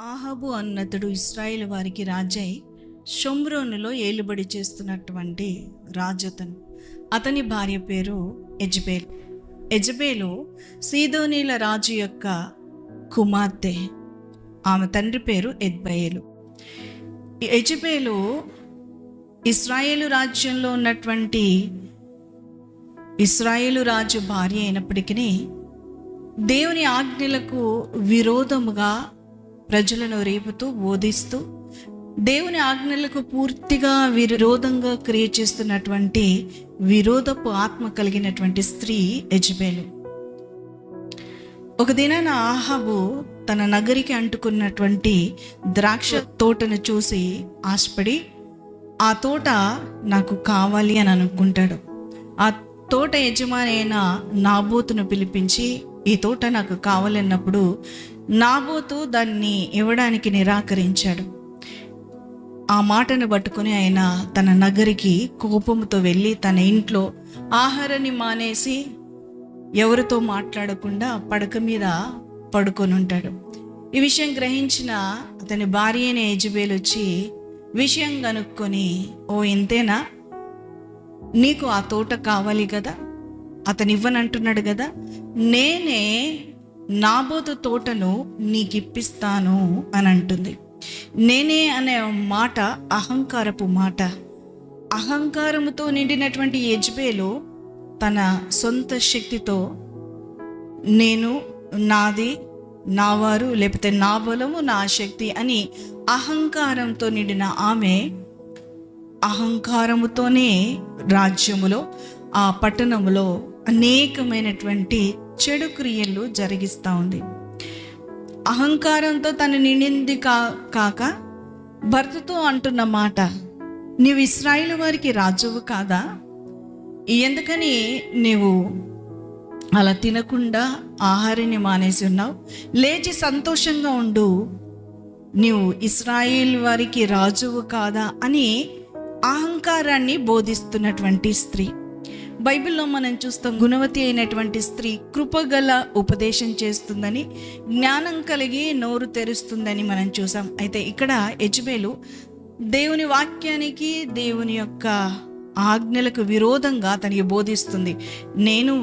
ఆహాబు అన్నతడు ఇశ్రాయేలు వారికి రాజై షోమ్రోనులో ఏలుబడి చేస్తున్నటువంటి రాజతను. అతని భార్య పేరు యెజబేలు. యెజబేలు సీదోనీల రాజు యొక్క కుమార్తె. ఆమె తండ్రి పేరు ఎద్బయేలు. యెజబేలు ఇశ్రాయేలు రాజ్యంలో ఉన్నటువంటి ఇశ్రాయేలు రాజు భార్య అయినప్పటికీ దేవుని ఆజ్ఞలకు విరోధముగా ప్రజలను రేపుతూ బోధిస్తూ దేవుని ఆజ్ఞలకు పూర్తిగా విరోధంగా క్రియ చేస్తున్నటువంటి విరోధపు ఆత్మ కలిగినటువంటి స్త్రీ యెజబేలు. ఒక దినాన ఆహాబు తన నగరికి అంటుకున్నటువంటి ద్రాక్ష తోటను చూసి ఆశపడి ఆ తోట నాకు కావాలి అని అనుకుంటాడు. ఆ తోట యజమాని అయిన నాబోతును పిలిపించి ఈ తోట నాకు కావాలన్నప్పుడు నాబోతు దాన్ని ఇవ్వడానికి నిరాకరించాడు. ఆ మాటను పట్టుకుని ఆయన తన నగరికి కోపంతో వెళ్ళి తన ఇంట్లో ఆహారాన్ని మానేసి ఎవరితో మాట్లాడకుండా పడక మీద పడుకొని ఉంటాడు. ఈ విషయం గ్రహించిన అతని భార్య అయిన యెజబేలు వచ్చి విషయం కనుక్కొని, ఓ ఇంతేనా, నీకు ఆ తోట కావాలి కదా, అతను ఇవ్వనంటున్నాడు కదా, నేనే నాబోతు తోటను నీకు ఇప్పిస్తాను అని అంటుంది. నేనే అనే మాట అహంకారపు మాట. అహంకారముతో నిండినటువంటి యెజబేలు తన సొంత శక్తితో నేను, నాది, నా వారు, లేకపోతే నా బలము, నా శక్తి అని అహంకారంతో నిండిన ఆమె అహంకారముతోనే రాజ్యములో ఆ పట్టణములో అనేకమైనటువంటి చెడు క్రియలు జరిగిస్తూ ఉంది. అహంకారంతో తను నిండింది కాక భర్తతో అంటున్న మాట, నీవు ఇశ్రాయేలు వారికి రాజువు కాదా, ఎందుకని నీవు అలా తినకుండా ఆహారాన్ని మానేసి ఉన్నావు, లేచి సంతోషంగా ఉండు, నీవు ఇశ్రాయేలు వారికి రాజువు కాదా అని అహంకారాన్ని బోధిస్తున్నటువంటి స్త్రీ. బైబిల్లో మనం చూస్తాం, గుణవతి అయినటువంటి స్త్రీ కృపగల ఉపదేశం చేస్తుందని, జ్ఞానం కలిగి నోరు తెరుస్తుందని మనం చూసాం. అయితే ఇక్కడ యెజబేలు దేవుని వాక్యానికి, దేవుని యొక్క ఆజ్ఞలకు విరోధంగా తనకి బోధిస్తుంది. నేను,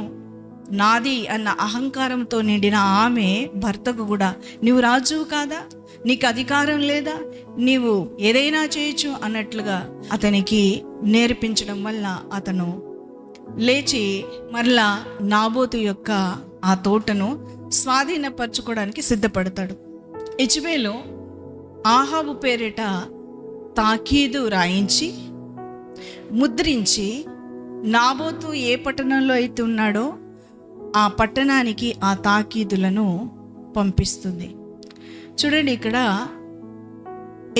నాది అన్న అహంకారంతో నిండిన ఆమె భర్తకు కూడా నీవు రాజువు కాదా, నీకు అధికారం లేదా, నీవు ఏదైనా చేయొచ్చు అన్నట్లుగా అతనికి నేర్పించడం వల్ల అతను లేచి మరలా నాబోతు యొక్క ఆ తోటను స్వాధీనపరచుకోవడానికి సిద్ధపడతాడు. యెజబేలు ఆహాబు పేరిట తాకీదు రాయించి ముద్రించి నాబోతు ఏ పట్టణంలో అయితే ఉన్నాడో ఆ పట్టణానికి ఆ తాకీదులను పంపిస్తుంది. చూడండి, ఇక్కడ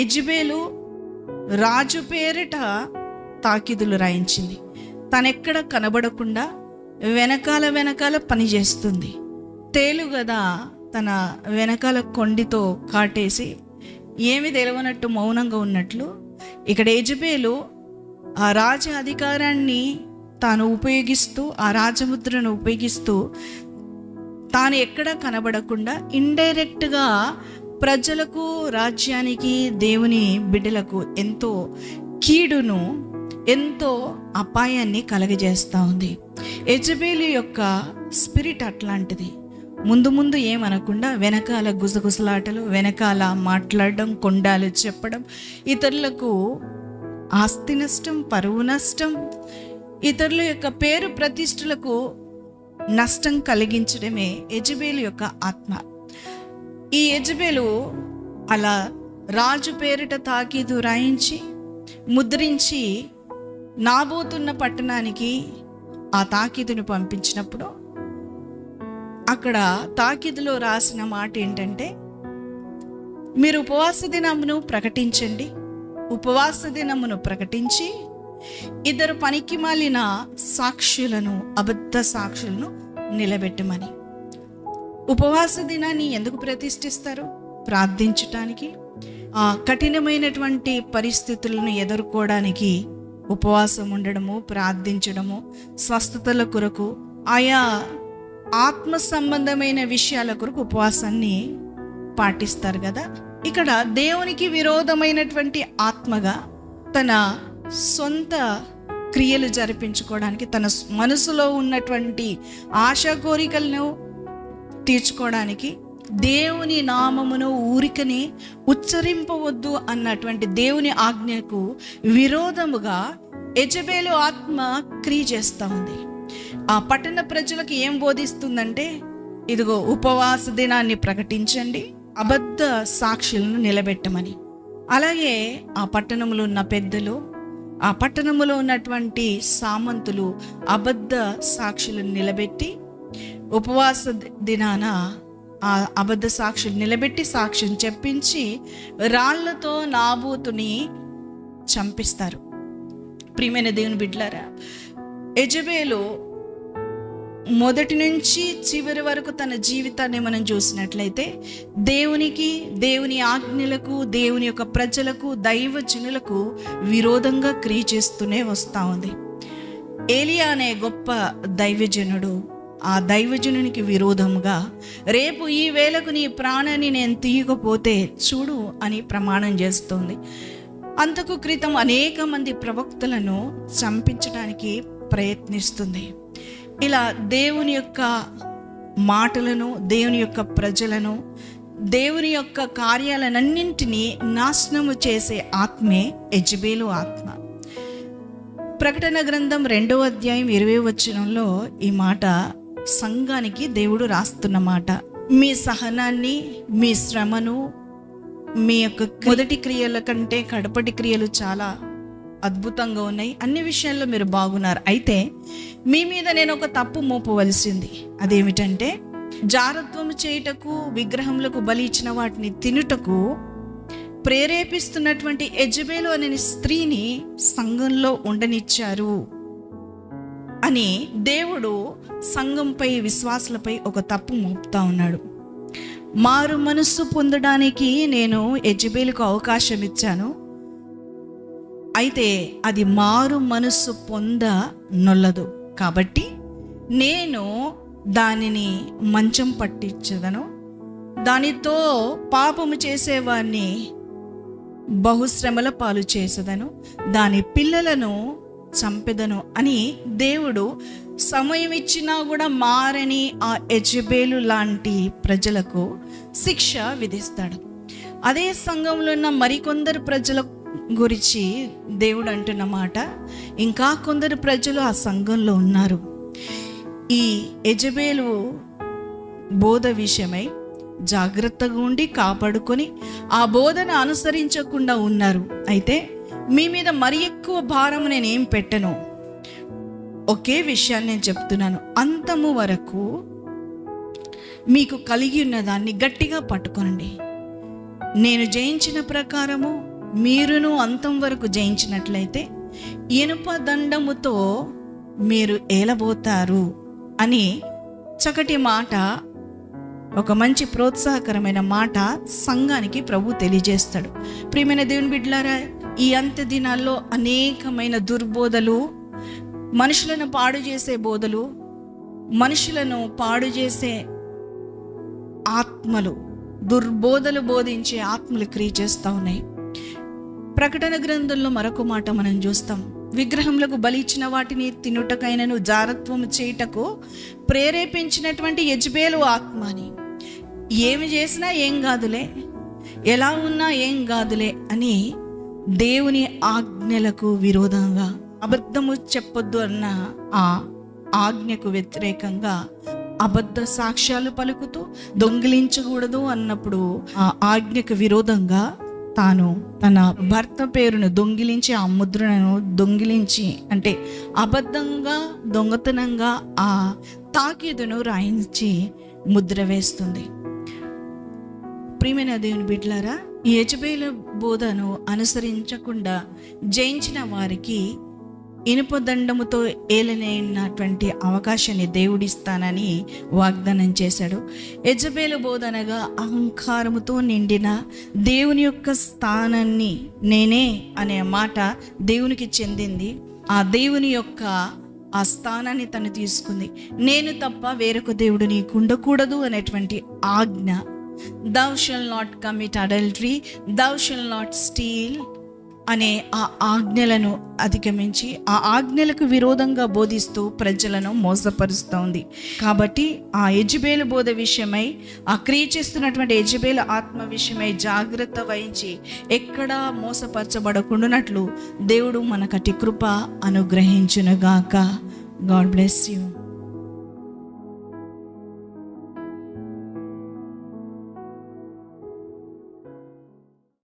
యెజబేలు రాజు పేరిట తాకీదులు రాయించింది. తనెక్కడ కనబడకుండా వెనకాల పనిచేస్తుంది. తేలుగదా తన వెనకాల కొండితో కాటేసి ఏమి తెలియనట్టు మౌనంగా ఉన్నట్లు ఇక్కడ యెజబేలు ఆ రాజ అధికారాన్ని తాను ఉపయోగిస్తూ, ఆ రాజముద్రను ఉపయోగిస్తూ తాను ఎక్కడ కనబడకుండా ఇండైరెక్ట్గా ప్రజలకు, రాజ్యానికి, దేవుని బిడ్డలకు ఎంతో కీడును, ఎంతో అపాయాన్ని కలగజేస్తూ ఉంది. యెజబేలు యొక్క స్పిరిట్ అట్లాంటిది. ముందు ఏమనకుండా వెనకాల గుసగుసలాటలు, వెనకాల మాట్లాడడం, కొండాలు చెప్పడం, ఇతరులకు ఆస్తి నష్టం, పరువు నష్టం, ఇతరుల యొక్క పేరు ప్రతిష్టలకు నష్టం కలిగించడమే యెజబేలు యొక్క ఆత్మ. ఈ యెజబేలు అలా రాజు పేరిట తాకీదు రాయించి ముద్రించి నాబోతున్న పట్టణానికి ఆ తాకీదును పంపించినప్పుడు అక్కడ తాకీదులో రాసిన మాట ఏంటంటే, మీరు ఉపవాస దినమును ప్రకటించండి, ఉపవాస దినమును ప్రకటించి 2 పనికిమాలిన సాక్షులను, అబద్ధ సాక్షులను నిలబెట్టమని. ఉపవాస దినాన్ని ఎందుకు ప్రతిష్ఠిస్తారు? ప్రార్థించటానికి, ఆ కఠినమైనటువంటి పరిస్థితులను ఎదుర్కోవడానికి ఉపవాసం ఉండడము, ప్రార్థించడము, స్వస్థతల కొరకు, ఆయా ఆత్మ సంబంధమైన విషయాల కొరకు ఉపవాసాన్ని పాటిస్తారు కదా. ఇక్కడ దేవునికి విరోధమైనటువంటి ఆత్మగా తన సొంత క్రియలు జరిపించుకోవడానికి, తన మనసులో ఉన్నటువంటి ఆశా కోరికలను తీర్చుకోవడానికి, దేవుని నామమును ఊరికనే ఉచ్చరింపవద్దు అన్నటువంటి దేవుని ఆజ్ఞకు విరోధముగా యెజబేలు ఆత్మ క్రియ చేస్తూ ఉంది. ఆ పట్టణ ప్రజలకు ఏం బోధిస్తుందంటే, ఇదిగో ఉపవాస దినాన్ని ప్రకటించండి, అబద్ధ సాక్షులను నిలబెట్టమని. అలాగే ఆ పట్టణంలో ఉన్న పెద్దలు, ఆ పట్టణంలో ఉన్నటువంటి సామంతులు అబద్ధ సాక్షులను నిలబెట్టి, ఉపవాస దినాన ఆ అబద్ధ సాక్షులు నిలబెట్టి సాక్ష్యం చెప్పించి రాళ్లతో నాబోతుని చంపిస్తారు. ప్రియమైన దేవుని బిడ్డలారా, యెజబేలు మొదటి నుంచి చివరి వరకు తన జీవితాన్ని మనం చూసినట్లయితే దేవునికి, దేవుని ఆజ్ఞలకు, దేవుని యొక్క ప్రజలకు, దైవజనులకు విరోధంగా క్రియ చేస్తూనే వస్తూ ఉంది. ఏలియా అనే గొప్ప దైవజనుడు ఆ దైవజనునికి విరోధముగా, రేపు ఈ వేళకు నీ ప్రాణాన్ని నేను తీయకపోతే చూడు అని ప్రమాణం చేస్తుంది. అంతకు క్రితం అనేక మంది ప్రవక్తలను చంపించడానికి ప్రయత్నిస్తుంది. ఇలా దేవుని యొక్క మాటలను, దేవుని యొక్క ప్రజలను, దేవుని యొక్క కార్యాలన్నింటినీ నాశనము చేసే ఆత్మే యెజబేలు ఆత్మ. ప్రకటన గ్రంథం 2వ అధ్యాయం 20వ వచనంలో ఈ మాట సంఘానికి దేవుడు రాస్తున్న మాట. మీ సహనాన్ని, మీ శ్రమను, మీ యొక్క మొదటి క్రియల కంటే కడపటి క్రియలు చాలా అద్భుతంగా ఉన్నాయి, అన్ని విషయాల్లో మీరు బాగున్నారు. అయితే మీ మీద నేను ఒక తప్పు మోపవలసింది. అదేమిటంటే, జారత్వము చేయుటకు, విగ్రహములకు బలి ఇచ్చిన వాటిని తినుటకు ప్రేరేపిస్తున్నటువంటి యెజబేలు అనే స్త్రీని సంఘంలో ఉండనిచ్చారు అని దేవుడు సంఘంపై, విశ్వాసులపై ఒక తప్పు మోపుతా ఉన్నాడు. మారు మనస్సు పొందడానికి నేను యెజబేలుకు అవకాశం ఇచ్చాను, అయితే అది మారు మనస్సు పొందనొల్లదు, కాబట్టి నేను దానిని మంచం పట్టించదను, దానితో పాపము చేసేవాడిని బహుశ్రమల పాలు చేసేదను, దాని పిల్లలను చంపెదను అని దేవుడు సమయం ఇచ్చినా కూడా మారని ఆ యెజబేలు లాంటి ప్రజలకు శిక్ష విధిస్తాడు. అదే సంఘంలో ఉన్న మరికొందరు ప్రజల గురించి దేవుడు అంటున్న మాట, ఇంకా కొందరు ప్రజలు ఆ సంఘంలో ఉన్నారు. ఈ యెజబేలు బోధ విషయమై జాగ్రత్తగా ఉండి కాపాడుకొని ఆ బోధన అనుసరించకుండా ఉన్నారు. అయితే మీ మీద మరి ఎక్కువ భారం నేనేం పెట్టను, ఒకే విషయాన్ని నేను చెప్తున్నాను, అంతము వరకు మీకు కలిగి ఉన్న దాన్ని గట్టిగా పట్టుకోండి. నేను జయించిన ప్రకారము మీరును అంతం వరకు జయించినట్లయితే ఇనుప దండముతో మీరు ఏలబోతారు అని చక్కటి మాట, ఒక మంచి ప్రోత్సాహకరమైన మాట సంఘానికి ప్రభు తెలియజేస్తాడు. ప్రియమైన దేవుని బిడ్డలారా, ఈ అంత్య దినాల్లో అనేకమైన దుర్బోధలు, మనుషులను పాడు చేసే బోధలు, మనుషులను పాడు చేసే ఆత్మలు, దుర్బోధలు బోధించే ఆత్మలు క్రియ చేస్తూ ఉన్నాయి. ప్రకటన గ్రంథంలో మరొక మాట మనం చూస్తాం, విగ్రహములకు బలి ఇచ్చిన వాటిని తినుటకైనను జారత్వము చేయుటకు ప్రేరేపించినటువంటి యెజబేలు ఆత్మని, ఏమి చేసినా ఏం కాదులే, ఎలా ఉన్నా ఏం కాదులే అని దేవుని ఆజ్ఞలకు విరోధంగా, అబద్ధము చెప్పొద్దు అన్న ఆ ఆజ్ఞకు వ్యతిరేకంగా అబద్ధ సాక్ష్యాలు పలుకుతూ, దొంగిలించకూడదు అన్నప్పుడు ఆ ఆజ్ఞకు విరోధంగా తాను తన భర్త పేరును దొంగిలించి, ఆ ముద్రను దొంగిలించి, అంటే అబద్ధంగా, దొంగతనంగా ఆ తాకీదును రాయించి ముద్ర వేస్తుంది. ప్రియమైన దేవుని బిడ్డలారా, ఈ యెజబేలు బోధను అనుసరించకుండా జయించిన వారికి ఇనుప దండముతో ఏలనైనటువంటి అవకాశాన్ని దేవుడిస్తానని వాగ్దానం చేశాడు. యెజబేలు బోధనగా అహంకారముతో నిండిన దేవుని యొక్క స్థానాన్ని, నేనే అనే మాట దేవునికి చెందింది. ఆ దేవుని యొక్క ఆ స్థానాన్ని తను తీసుకుంది. నేను తప్ప వేరొక దేవుడు నీకు ఉండకూడదు అనేటువంటి ఆజ్ఞ thou shall not commit adultery, thou shall not steal అనే ఆ ఆజ్ఞలను అధిగమించి ఆ ఆజ్ఞలకు విరోధంగా బోధిస్తూ ప్రజలను మోసపరుస్తోంది. కాబట్టి ఆ యెజబేలు బోధ విషయమై, ఆ క్రియ చేస్తున్నటువంటి యెజబేలు ఆత్మ విషయమై జాగ్రత్త వహించి ఎక్కడా మోసపరచబడకుండానట్లు దేవుడు మనకటి కృప అనుగ్రహించునుగాక. God bless you.